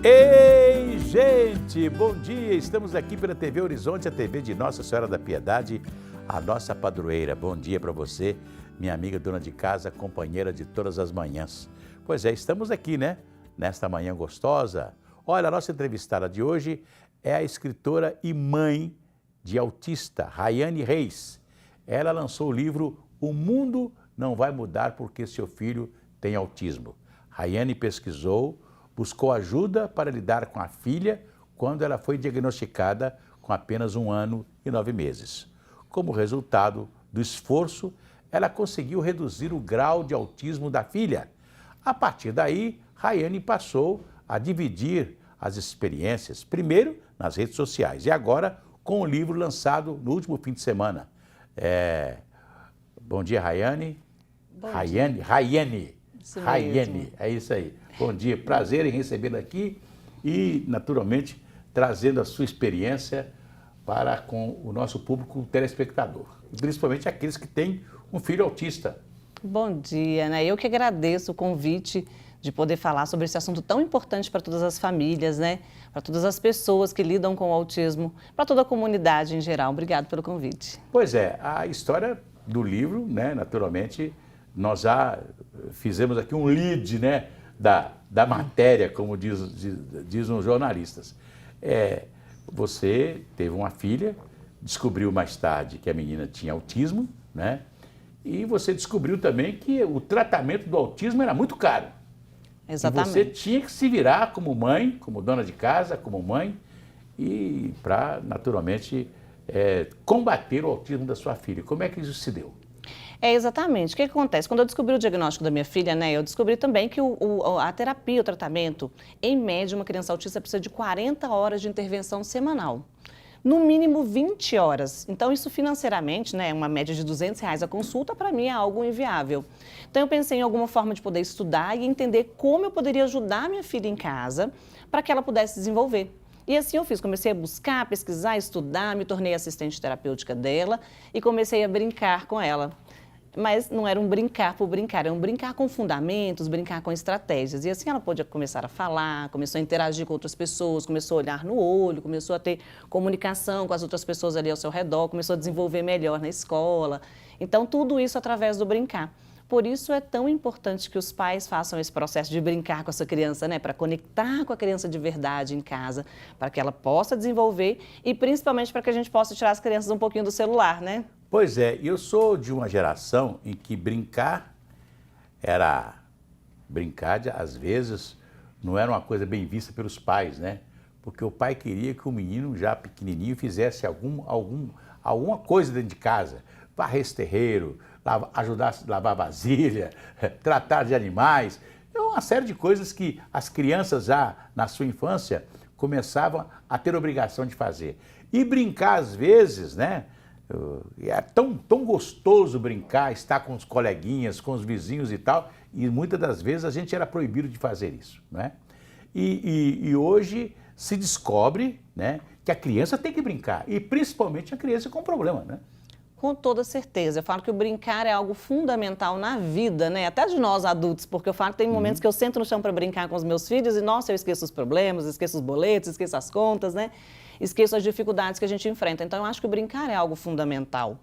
Ei, gente, bom dia! Estamos aqui pela TV Horizonte, a TV de Nossa Senhora da Piedade, a nossa padroeira. Bom dia para você, minha amiga dona de casa, companheira de todas as manhãs. Pois é, estamos aqui, né? Nesta manhã gostosa. Olha, a nossa entrevistada de hoje é a escritora e mãe de autista, Rayane Reis. Ela lançou o livro O Mundo Não Vai Mudar Porque Seu Filho Tem Autismo. Rayane pesquisou, buscou ajuda para lidar com a filha quando ela foi diagnosticada com apenas 1 ano e 9 meses. Como resultado do esforço, ela conseguiu reduzir o grau de autismo da filha. A partir daí, Rayane passou a dividir as experiências, primeiro nas redes sociais e agora com o livro lançado no último fim de semana. Bom dia, Rayane. Rayane, é isso aí. Bom dia, prazer em recebê-la aqui e, naturalmente, trazendo a sua experiência para com o nosso público telespectador, principalmente aqueles que têm um filho autista. Bom dia, né? Eu que agradeço o convite de poder falar sobre esse assunto tão importante para todas as famílias, né? Para todas as pessoas que lidam com o autismo, para toda a comunidade em geral. Obrigado pelo convite. Pois é, a história do livro, né? Naturalmente, nós já fizemos aqui um lead, né? Da matéria, como dizem os jornalistas. Você teve uma filha, descobriu mais tarde que a menina tinha autismo, né? E você descobriu também que o tratamento do autismo era muito caro. Exatamente. E você tinha que se virar como mãe, como dona de casa, como mãe, e para, naturalmente, combater o autismo da sua filha. Como é que isso se deu? Exatamente. O que acontece? Quando eu descobri o diagnóstico da minha filha, né, eu descobri também que a terapia, o tratamento, em média, uma criança autista precisa de 40 horas de intervenção semanal. No mínimo 20 horas. Então, isso financeiramente, né, uma média de R$200 a consulta, para mim é algo inviável. Então, eu pensei em alguma forma de poder estudar e entender como eu poderia ajudar minha filha em casa para que ela pudesse desenvolver. E assim eu fiz, comecei a buscar, pesquisar, estudar, me tornei assistente terapêutica dela e comecei a brincar com ela. Mas não era um brincar por brincar, era um brincar com fundamentos, brincar com estratégias. E assim ela pôde começar a falar, começou a interagir com outras pessoas, começou a olhar no olho, começou a ter comunicação com as outras pessoas ali ao seu redor, começou a desenvolver melhor na escola. Então, tudo isso através do brincar. Por isso é tão importante que os pais façam esse processo de brincar com essa criança, né? Para conectar com a criança de verdade em casa, para que ela possa desenvolver e principalmente para que a gente possa tirar as crianças um pouquinho do celular, né? Pois é, eu sou de uma geração em que brincar, às vezes, não era uma coisa bem vista pelos pais, né? Porque o pai queria que o menino, já pequenininho, fizesse alguma coisa dentro de casa. Varresse terreiro, ajudar a lavar vasilha, tratar de animais. É uma série de coisas que as crianças já, na sua infância, começavam a ter obrigação de fazer. E brincar, às vezes, né? É tão gostoso brincar, estar com os coleguinhas, com os vizinhos e tal, e muitas das vezes a gente era proibido de fazer isso, né? E hoje se descobre, né, que a criança tem que brincar, e principalmente a criança com problema, né? Com toda certeza. Eu falo que o brincar é algo fundamental na vida, né? Até de nós adultos, porque eu falo que tem momentos que eu sento no chão para brincar com os meus filhos e, nossa, eu esqueço os problemas, esqueço os boletos, esqueço as contas, né? Esqueço as dificuldades que a gente enfrenta. Então, eu acho que o brincar é algo fundamental,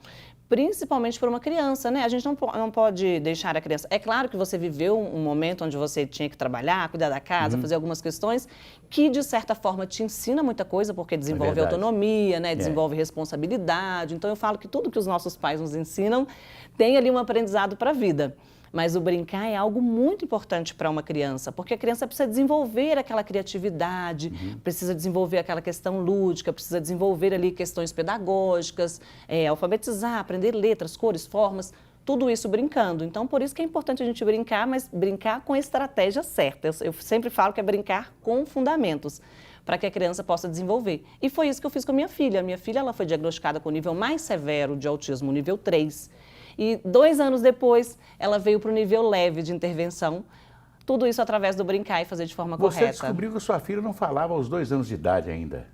principalmente para uma criança, né? A gente não pode deixar a criança... É claro que você viveu um momento onde você tinha que trabalhar, cuidar da casa, fazer algumas questões que, de certa forma, te ensina muita coisa, porque desenvolve autonomia, né? Desenvolve responsabilidade. Então, eu falo que tudo que os nossos pais nos ensinam tem ali um aprendizado para a vida. Mas o brincar é algo muito importante para uma criança, porque a criança precisa desenvolver aquela criatividade, precisa desenvolver aquela questão lúdica, precisa desenvolver ali questões pedagógicas, alfabetizar, aprender letras, cores, formas, tudo isso brincando. Então, por isso que é importante a gente brincar, mas brincar com a estratégia certa. Eu sempre falo que é brincar com fundamentos, para que a criança possa desenvolver. E foi isso que eu fiz com a minha filha. A minha filha ela foi diagnosticada com o nível mais severo de autismo, nível 3. E 2 anos depois, ela veio para o nível leve de intervenção. Tudo isso através do brincar e fazer de forma correta. Você descobriu que sua filha não falava aos 2 anos de idade ainda,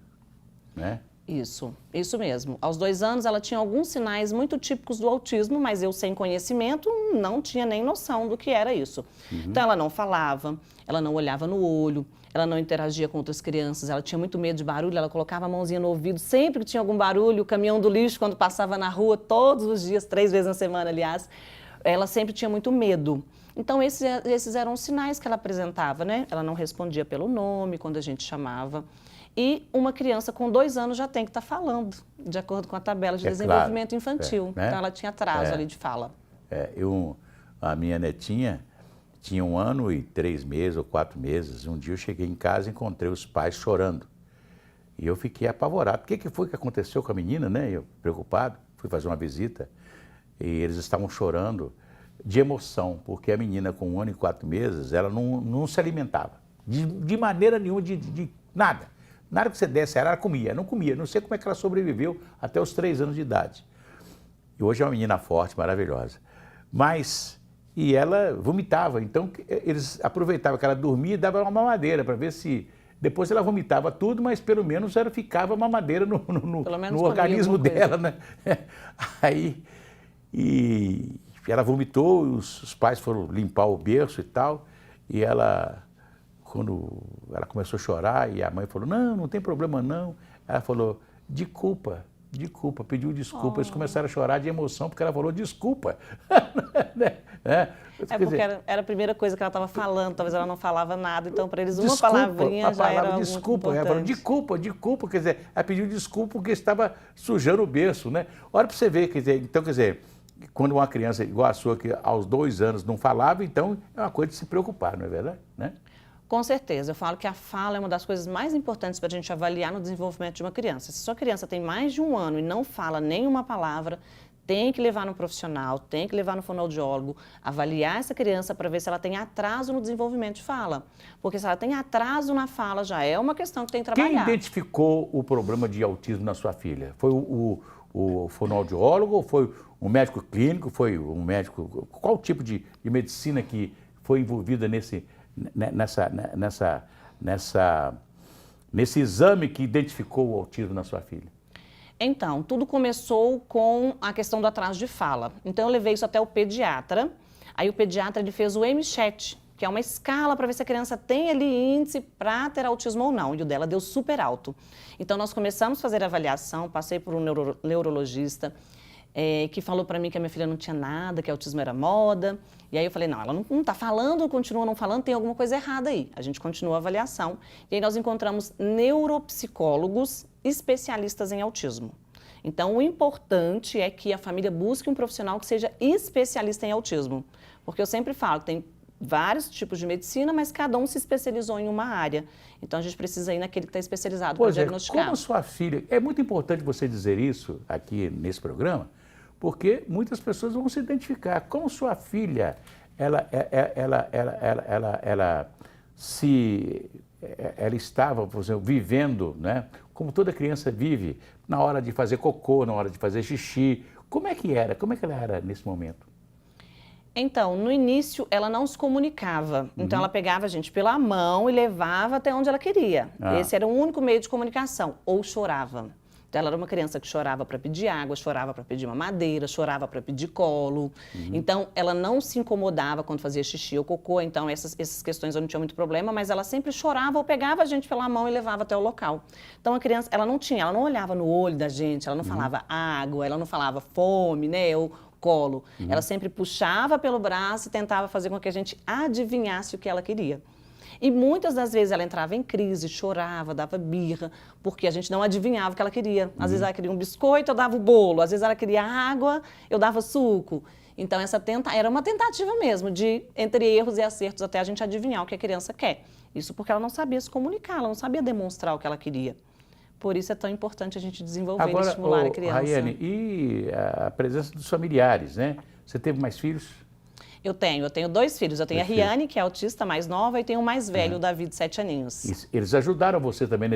né? Isso mesmo. Aos 2 anos, ela tinha alguns sinais muito típicos do autismo, mas eu, sem conhecimento, não tinha nem noção do que era isso. Então, ela não falava, ela não olhava no olho, ela não interagia com outras crianças, ela tinha muito medo de barulho, ela colocava a mãozinha no ouvido sempre que tinha algum barulho, o caminhão do lixo, quando passava na rua, todos os dias, 3 vezes na semana, aliás, ela sempre tinha muito medo. Então, esses eram os sinais que ela apresentava, né? Ela não respondia pelo nome quando a gente chamava. E uma criança com 2 anos já tem que estar falando, de acordo com a tabela de desenvolvimento infantil. né? Então, ela tinha atraso ali de fala. A minha netinha tinha 1 ano e 3 meses ou 4 meses. Um dia eu cheguei em casa e encontrei os pais chorando. E eu fiquei apavorado. O que foi que aconteceu com a menina, né? Eu, preocupado, fui fazer uma visita e eles estavam chorando de emoção, porque a menina com 1 ano e 4 meses, ela não se alimentava, de maneira nenhuma, de nada. Nada que você desse, ela comia, não comia. Não sei como é que ela sobreviveu até os 3 anos de idade. E hoje é uma menina forte, maravilhosa. E ela vomitava, então eles aproveitavam que ela dormia e davam uma mamadeira para ver se... Depois ela vomitava tudo, mas pelo menos ela ficava mamadeira no organismo dela, né? Aí, e ela vomitou, os pais foram limpar o berço e tal, e ela... Quando ela começou a chorar e a mãe falou, não tem problema não. Ela falou, de culpa, pediu desculpa. Eles começaram a chorar de emoção porque ela falou desculpa. Porque era a primeira coisa que ela estava falando, talvez ela não falava nada, então para eles uma palavrinha já era algo desculpa, muito ela falou de culpa, quer dizer, ela pediu desculpa porque estava sujando o berço, né? Olha para você ver, quer dizer, quando uma criança igual a sua, que aos 2 anos não falava, então é uma coisa de se preocupar, não é verdade? Né? Com certeza, eu falo que a fala é uma das coisas mais importantes para a gente avaliar no desenvolvimento de uma criança. Se sua criança tem mais de 1 ano e não fala nenhuma palavra, tem que levar no profissional, tem que levar no fonoaudiólogo, avaliar essa criança para ver se ela tem atraso no desenvolvimento de fala. Porque se ela tem atraso na fala, já é uma questão que tem que trabalhar. Quem identificou o problema de autismo na sua filha? Foi o fonoaudiólogo ou foi um médico clínico? Foi um médico... Qual tipo de medicina que foi envolvida nesse exame que identificou o autismo na sua filha? Então, tudo começou com a questão do atraso de fala. Então, eu levei isso até o pediatra. Aí, o pediatra ele fez o MCHAT, que é uma escala para ver se a criança tem ali índice para ter autismo ou não. E o dela deu super alto. Então, nós começamos a fazer a avaliação, passei por um neurologista, que falou para mim que a minha filha não tinha nada, que autismo era moda. E aí eu falei, não, ela não está falando, continua não falando, tem alguma coisa errada aí. A gente continuou a avaliação. E aí nós encontramos neuropsicólogos especialistas em autismo. Então, o importante é que a família busque um profissional que seja especialista em autismo. Porque eu sempre falo que tem vários tipos de medicina, mas cada um se especializou em uma área. Então, a gente precisa ir naquele que está especializado para diagnosticar. Como sua filha... É muito importante você dizer isso aqui nesse programa, porque muitas pessoas vão se identificar. Como sua filha, ela estava, por exemplo, vivendo, né? Como toda criança vive, na hora de fazer cocô, na hora de fazer xixi. Como é que era? Como é que ela era nesse momento? Então, no início, ela não se comunicava. Então, ela pegava a gente pela mão e levava até onde ela queria. Esse era o único meio de comunicação. Ou chorava. Então, ela era uma criança que chorava para pedir água, chorava para pedir mamadeira, chorava para pedir colo. Então, ela não se incomodava quando fazia xixi ou cocô. Então, essas questões eu não tinha muito problema, mas ela sempre chorava ou pegava a gente pela mão e levava até o local. Então, a criança, ela não olhava no olho da gente, ela não falava água, ela não falava fome, né? Ou colo. Ela sempre puxava pelo braço e tentava fazer com que a gente adivinhasse o que ela queria. E muitas das vezes ela entrava em crise, chorava, dava birra, porque a gente não adivinhava o que ela queria. Às vezes ela queria um biscoito, eu dava o bolo. Às vezes ela queria água, eu dava suco. Então, era uma tentativa mesmo de, entre erros e acertos, até a gente adivinhar o que a criança quer. Isso porque ela não sabia se comunicar, ela não sabia demonstrar o que ela queria. Por isso é tão importante a gente desenvolver e estimular a criança. Raiane, e a presença dos familiares, né? Você teve mais filhos? Eu tenho 2 filhos. Eu tenho a Riane, que é autista, mais nova, e tenho o mais velho, o Davi, de 7 aninhos. Eles ajudaram você também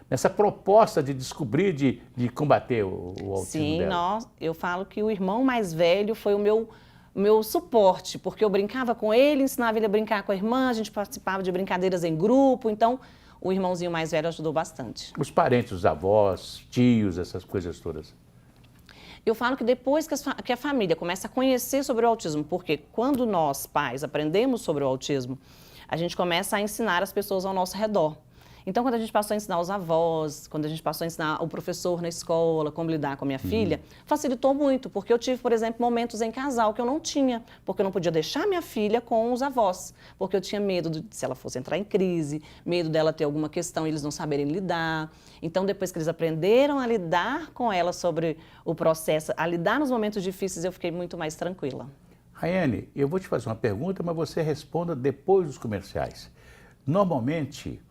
nessa proposta de descobrir, de combater o autismo dela? Sim, eu falo que o irmão mais velho foi o meu o meu suporte, porque eu brincava com ele, ensinava ele a brincar com a irmã, a gente participava de brincadeiras em grupo, então o irmãozinho mais velho ajudou bastante. Os parentes, os avós, tios, essas coisas todas. Eu falo que depois que a família começa a conhecer sobre o autismo, porque quando nós, pais, aprendemos sobre o autismo, a gente começa a ensinar as pessoas ao nosso redor. Então, quando a gente passou a ensinar os avós, quando a gente passou a ensinar o professor na escola, como lidar com a minha filha, facilitou muito, porque eu tive, por exemplo, momentos em casal que eu não tinha, porque eu não podia deixar minha filha com os avós, porque eu tinha medo de se ela fosse entrar em crise, medo dela ter alguma questão e eles não saberem lidar. Então, depois que eles aprenderam a lidar com ela sobre o processo, a lidar nos momentos difíceis, eu fiquei muito mais tranquila. Raiane, eu vou te fazer uma pergunta, mas você responda depois dos comerciais. Normalmente,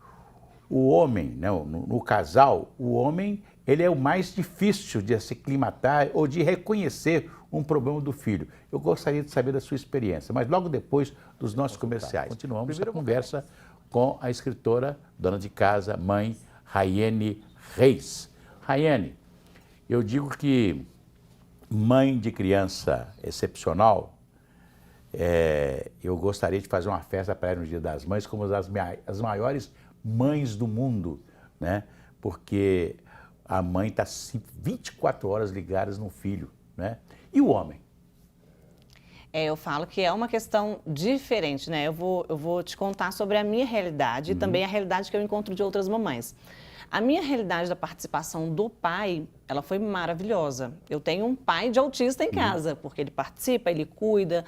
o homem, né, no casal, o homem ele é o mais difícil de se aclimatar ou de reconhecer um problema do filho. Eu gostaria de saber da sua experiência, mas logo depois dos nossos comerciais. Continuamos a conversa com a escritora, dona de casa, mãe, Raiane Reis. Raiane, eu digo que mãe de criança excepcional, eu gostaria de fazer uma festa para ela no Dia das Mães, como as maiores mães do mundo, né? Porque a mãe está 24 horas ligadas no filho, né? E o homem? Eu falo que é uma questão diferente, né? Eu vou te contar sobre a minha realidade e também a realidade que eu encontro de outras mamães. A minha realidade da participação do pai, ela foi maravilhosa. Eu tenho um pai de autista em casa, porque ele participa, ele cuida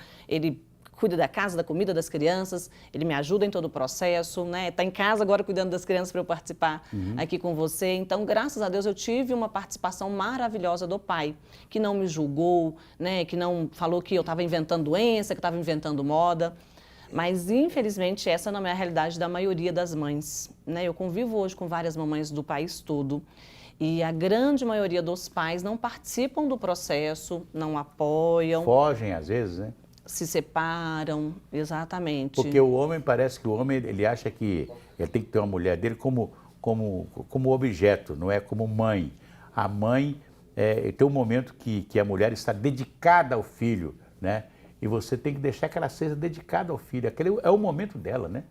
da casa, da comida das crianças, ele me ajuda em todo o processo, né? Está em casa agora cuidando das crianças para eu participar aqui com você. Então, graças a Deus, eu tive uma participação maravilhosa do pai, que não me julgou, né? Que não falou que eu estava inventando doença, que estava inventando moda. Mas, infelizmente, essa não é a realidade da maioria das mães, né? Eu convivo hoje com várias mamães do país todo e a grande maioria dos pais não participam do processo, não apoiam. Fogem às vezes, né? Se separam, exatamente. Porque o homem, parece que o homem, ele acha que ele tem que ter uma mulher dele como objeto, não é como mãe. A mãe tem um momento que a mulher está dedicada ao filho, né? E você tem que deixar que ela seja dedicada ao filho. Aquele é o momento dela, né?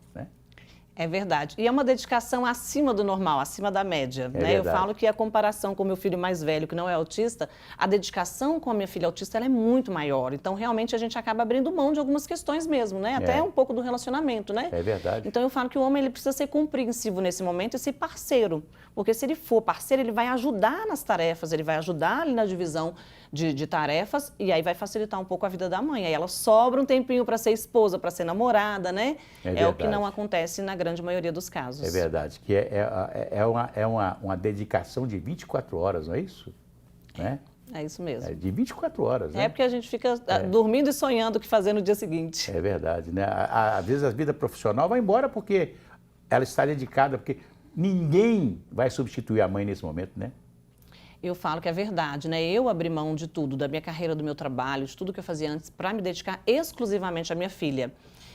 É verdade. E é uma dedicação acima do normal, acima da média, né? Eu falo que a comparação com o meu filho mais velho, que não é autista, a dedicação com a minha filha autista ela é muito maior. Então, realmente, a gente acaba abrindo mão de algumas questões mesmo, né? Até um pouco do relacionamento, né? É verdade. Então, eu falo que o homem ele precisa ser compreensivo nesse momento e ser parceiro. Porque se ele for parceiro, ele vai ajudar nas tarefas, ele vai ajudar ali na divisão de tarefas e aí vai facilitar um pouco a vida da mãe. Aí ela sobra um tempinho para ser esposa, para ser namorada, né? É o que não acontece na grande maioria dos casos. É verdade, que uma dedicação de 24 horas, não é isso? Né? É isso mesmo. De 24 horas, né? É porque a gente fica dormindo e sonhando o que fazer no dia seguinte. É verdade, né? Às vezes a vida profissional vai embora porque ela está dedicada, porque ninguém vai substituir a mãe nesse momento, né? Eu falo que é verdade, né? Eu abri mão de tudo, da minha carreira, do meu trabalho, de tudo que eu fazia antes, para me dedicar exclusivamente à minha filha.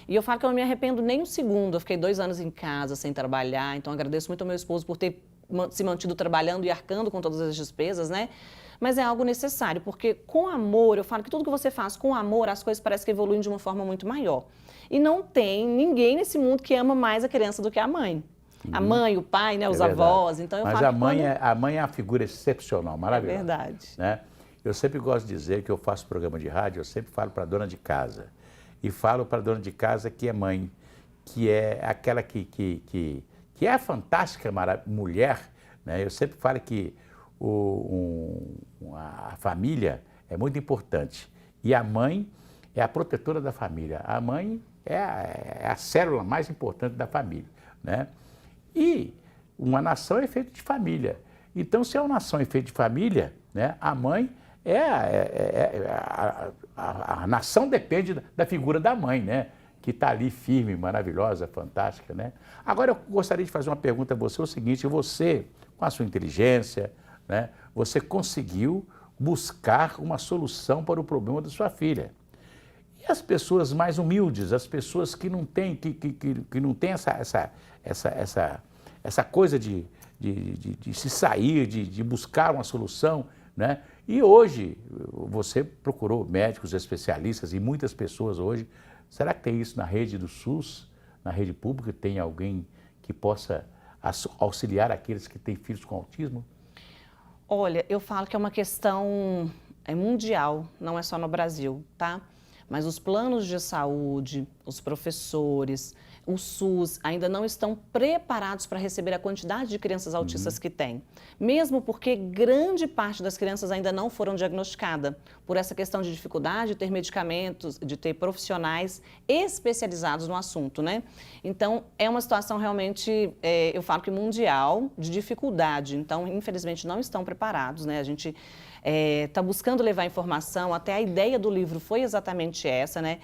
E eu falo que eu não me arrependo nem um segundo. Eu fiquei 2 anos em casa, sem trabalhar, então agradeço muito ao meu esposo por ter se mantido trabalhando e arcando com todas as despesas, né? Mas é algo necessário, porque com amor, eu falo que tudo que você faz com amor, as coisas parecem que evoluem de uma forma muito maior. E não tem ninguém nesse mundo que ama mais a criança do que a mãe. A mãe, o pai, né, os avós. Então eu Mas falo a mãe é uma figura excepcional, maravilhosa. É verdade. Né? Eu sempre gosto de dizer que eu faço programa de rádio, eu sempre falo para a dona de casa. E falo para a dona de casa que é mãe, que é aquela que é a fantástica mulher. Né? Eu sempre falo que a família é muito importante. E a mãe é a protetora da família. A mãe é a célula mais importante da família. Né? E uma nação é feita de família. Então, se é uma nação é feita de família, né, a mãe a nação depende da figura da mãe, né, que está ali firme, maravilhosa, fantástica. Né? Agora, eu gostaria de fazer uma pergunta a você, o seguinte, você, com a sua inteligência, né, você conseguiu buscar uma solução para o problema da sua filha. E as pessoas mais humildes, as pessoas que não têm, que não têm essa coisa de se sair, de buscar uma solução, né? E hoje, você procurou médicos, especialistas e muitas pessoas hoje. Será que tem isso na rede do SUS, na rede pública? Tem alguém que possa auxiliar aqueles que têm filhos com autismo? Olha, eu falo que é uma questão mundial, não é só no Brasil, tá? Mas os planos de saúde, os professores, o SUS ainda não estão preparados para receber a quantidade de crianças autistas que tem. Mesmo porque grande parte das crianças ainda não foram diagnosticadas por essa questão de dificuldade de ter medicamentos, de ter profissionais especializados no assunto, né? Então, é uma situação realmente, eu falo que mundial, de dificuldade. Então, infelizmente, não estão preparados, né? A gente está buscando levar informação, até a ideia do livro foi exatamente essa, né?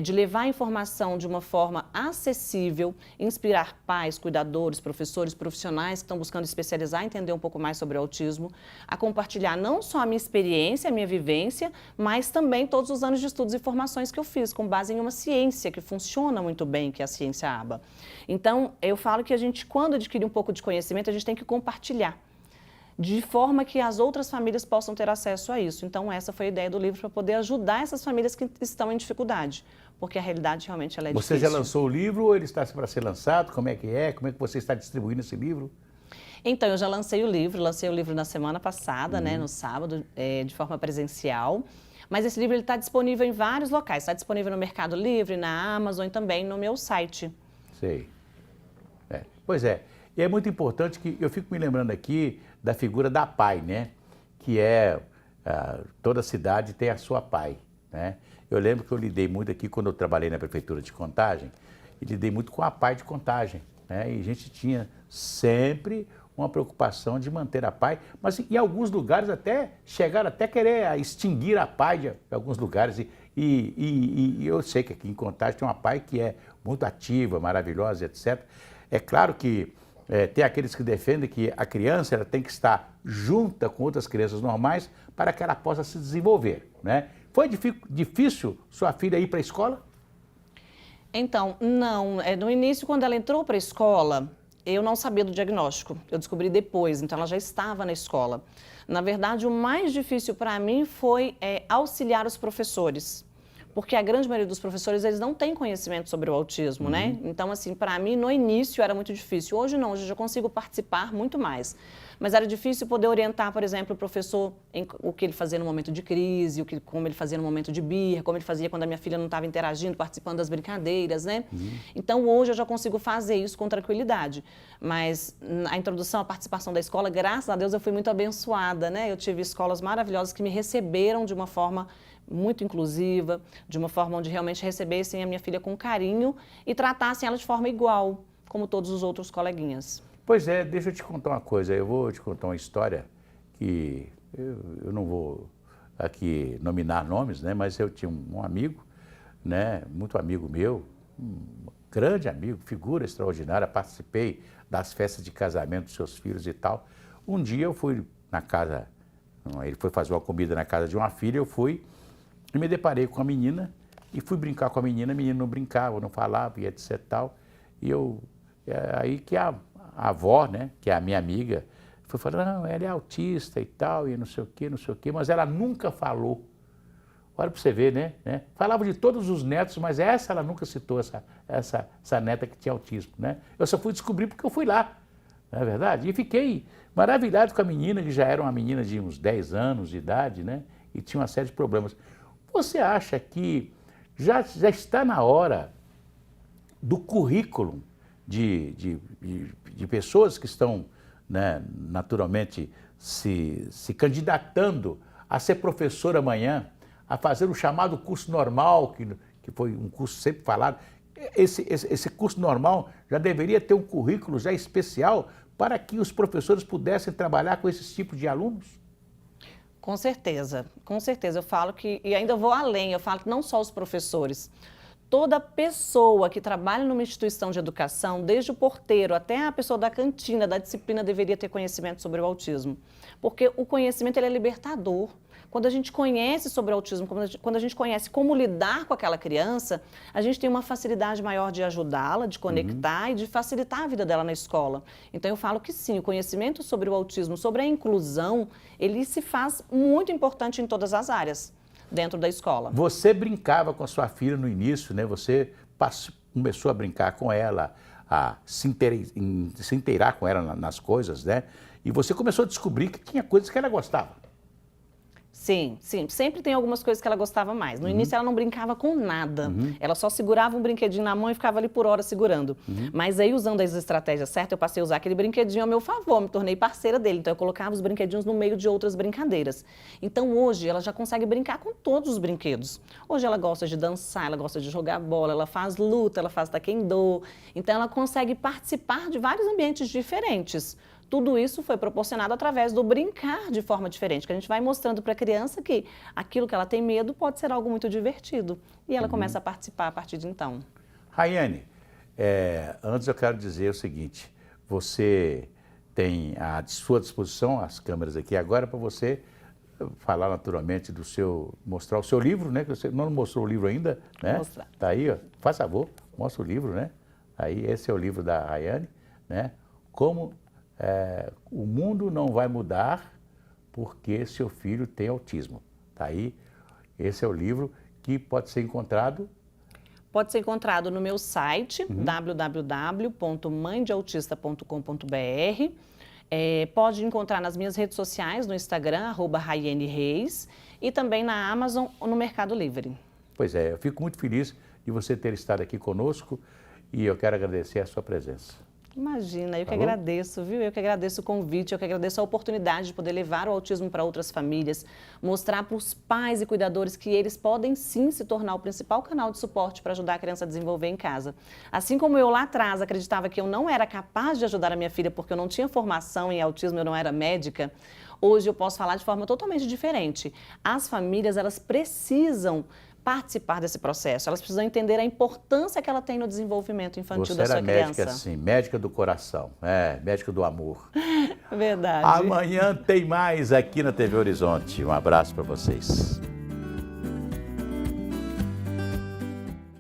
De levar a informação de uma forma acessível, inspirar pais, cuidadores, professores, profissionais que estão buscando especializar, entender um pouco mais sobre o autismo, a compartilhar não só a minha experiência, a minha vivência, mas também todos os anos de estudos e formações que eu fiz, com base em uma ciência que funciona muito bem, que é a ciência ABA. Então, eu falo que a gente, quando adquire um pouco de conhecimento, a gente tem que compartilhar, de forma que as outras famílias possam ter acesso a isso. Então, essa foi a ideia do livro, para poder ajudar essas famílias que estão em dificuldade, porque a realidade realmente ela é Você difícil. já lançou o livro ou ele está para ser lançado? Como é que é? Como é que você está distribuindo esse livro? Então, eu já lancei o livro na semana passada, né, no sábado, de forma presencial. Mas esse livro está disponível em vários locais. Está disponível no Mercado Livre, na Amazon e também no meu site. Sei. Pois é. E é muito importante que eu fico me lembrando aqui da figura da PAI, né? Que toda cidade tem a sua PAI, né? Eu lembro que eu lidei muito aqui quando eu trabalhei na prefeitura de Contagem, e lidei muito com a PAI de Contagem, né? E a gente tinha sempre uma preocupação de manter a PAI, mas em alguns lugares até chegaram até querer extinguir a PAI de alguns lugares. E eu sei que aqui em Contagem tem uma PAI que é muito ativa, maravilhosa, etc. É claro que tem aqueles que defendem que a criança ela tem que estar junta com outras crianças normais para que ela possa se desenvolver, né? Foi difícil sua filha ir para a escola? Então, não. No início, quando ela entrou para a escola, eu não sabia do diagnóstico. Eu descobri depois, então ela já estava na escola. Na verdade, o mais difícil para mim foi auxiliar os professores. Porque a grande maioria dos professores, eles não têm conhecimento sobre o autismo, né? Então, assim, para mim, no início era muito difícil. Hoje não, hoje eu já consigo participar muito mais. Mas era difícil poder orientar, por exemplo, o professor em o que ele fazia no momento de crise, como ele fazia no momento de birra, como ele fazia quando a minha filha não estava interagindo, participando das brincadeiras, né? Então, hoje eu já consigo fazer isso com tranquilidade. Mas a introdução, a participação da escola, graças a Deus, eu fui muito abençoada, né? Eu tive escolas maravilhosas que me receberam de uma forma muito inclusiva, de uma forma onde realmente recebessem a minha filha com carinho e tratassem ela de forma igual, como todos os outros coleguinhas. Pois é, deixa eu te contar uma coisa. Eu vou te contar uma história que eu não vou aqui nominar nomes, né? Mas eu tinha um amigo, né? Muito amigo meu, um grande amigo, figura extraordinária. Participei das festas de casamento dos seus filhos e tal. Um dia eu fui na casa, ele foi fazer uma comida na casa de uma filha, eu fui e me deparei com a menina e fui brincar com a menina não brincava, não falava e etc e tal. E aí que a avó, né, que é a minha amiga, foi falando, não, ela é autista e tal, e não sei o quê, mas ela nunca falou. Olha para você ver, né? Falava de todos os netos, mas ela nunca citou essa neta que tinha autismo, né? Eu só fui descobrir porque eu fui lá, não é verdade? E fiquei maravilhado com a menina, que já era uma menina de uns 10 anos de idade, né? E tinha uma série de problemas. Você acha que já está na hora do currículo de pessoas que estão, né, naturalmente se candidatando a ser professor amanhã, a fazer o chamado curso normal, que foi um curso sempre falado? Esse curso normal já deveria ter um currículo já especial para que os professores pudessem trabalhar com esses tipos de alunos? Com certeza, com certeza. Eu falo que, e ainda vou além, eu falo que não só os professores, toda pessoa que trabalha numa instituição de educação, desde o porteiro até a pessoa da cantina, da disciplina, deveria ter conhecimento sobre o autismo. Porque o conhecimento ele é libertador. Quando a gente conhece sobre o autismo, quando a gente conhece como lidar com aquela criança, a gente tem uma facilidade maior de ajudá-la, de conectar e de facilitar a vida dela na escola. Então, eu falo que sim, o conhecimento sobre o autismo, sobre a inclusão, ele se faz muito importante em todas as áreas dentro da escola. Você brincava com a sua filha no início, né? Você começou a brincar com ela, a se inteirar com ela nas coisas, né? E você começou a descobrir que tinha coisas que ela gostava. Sim, sim. Sempre tem algumas coisas que ela gostava mais. No início ela não brincava com nada. Ela só segurava um brinquedinho na mão e ficava ali por hora segurando. Mas aí, usando as estratégias certas, eu passei a usar aquele brinquedinho a meu favor, me tornei parceira dele. Então eu colocava os brinquedinhos no meio de outras brincadeiras. Então hoje ela já consegue brincar com todos os brinquedos. Hoje ela gosta de dançar, ela gosta de jogar bola, ela faz luta, ela faz taekwondo. Então ela consegue participar de vários ambientes diferentes. Tudo isso foi proporcionado através do brincar de forma diferente, que a gente vai mostrando para a criança que aquilo que ela tem medo pode ser algo muito divertido. E ela começa a participar a partir de então. Rayane, antes eu quero dizer o seguinte, você tem à sua disposição as câmeras aqui agora para você falar naturalmente mostrar o seu livro, né? Que você não mostrou o livro ainda, né? Vou mostrar. Tá aí, ó, faz favor, mostra o livro, né? Aí, esse é o livro da Rayane, né? Como o mundo não vai mudar porque seu filho tem autismo. Tá aí, esse é o livro que pode ser encontrado. Pode ser encontrado no meu site, www.mãedeautista.com.br. Pode encontrar nas minhas redes sociais, no Instagram, @RayaneReis, e também na Amazon ou no Mercado Livre. Pois é, eu fico muito feliz de você ter estado aqui conosco e eu quero agradecer a sua presença. Imagina, eu que Tá bom? agradeço, viu? Eu que agradeço o convite, eu que agradeço a oportunidade de poder levar o autismo para outras famílias, mostrar para os pais e cuidadores que eles podem sim se tornar o principal canal de suporte para ajudar a criança a desenvolver em casa. Assim como eu lá atrás acreditava que eu não era capaz de ajudar a minha filha porque eu não tinha formação em autismo, eu não era médica, hoje eu posso falar de forma totalmente diferente. As famílias, elas precisam participar desse processo, elas precisam entender a importância que ela tem no desenvolvimento infantil da sua criança. Você era médica, sim, médica do coração, médica do amor. Verdade. Amanhã tem mais aqui na TV Horizonte. Um abraço para vocês.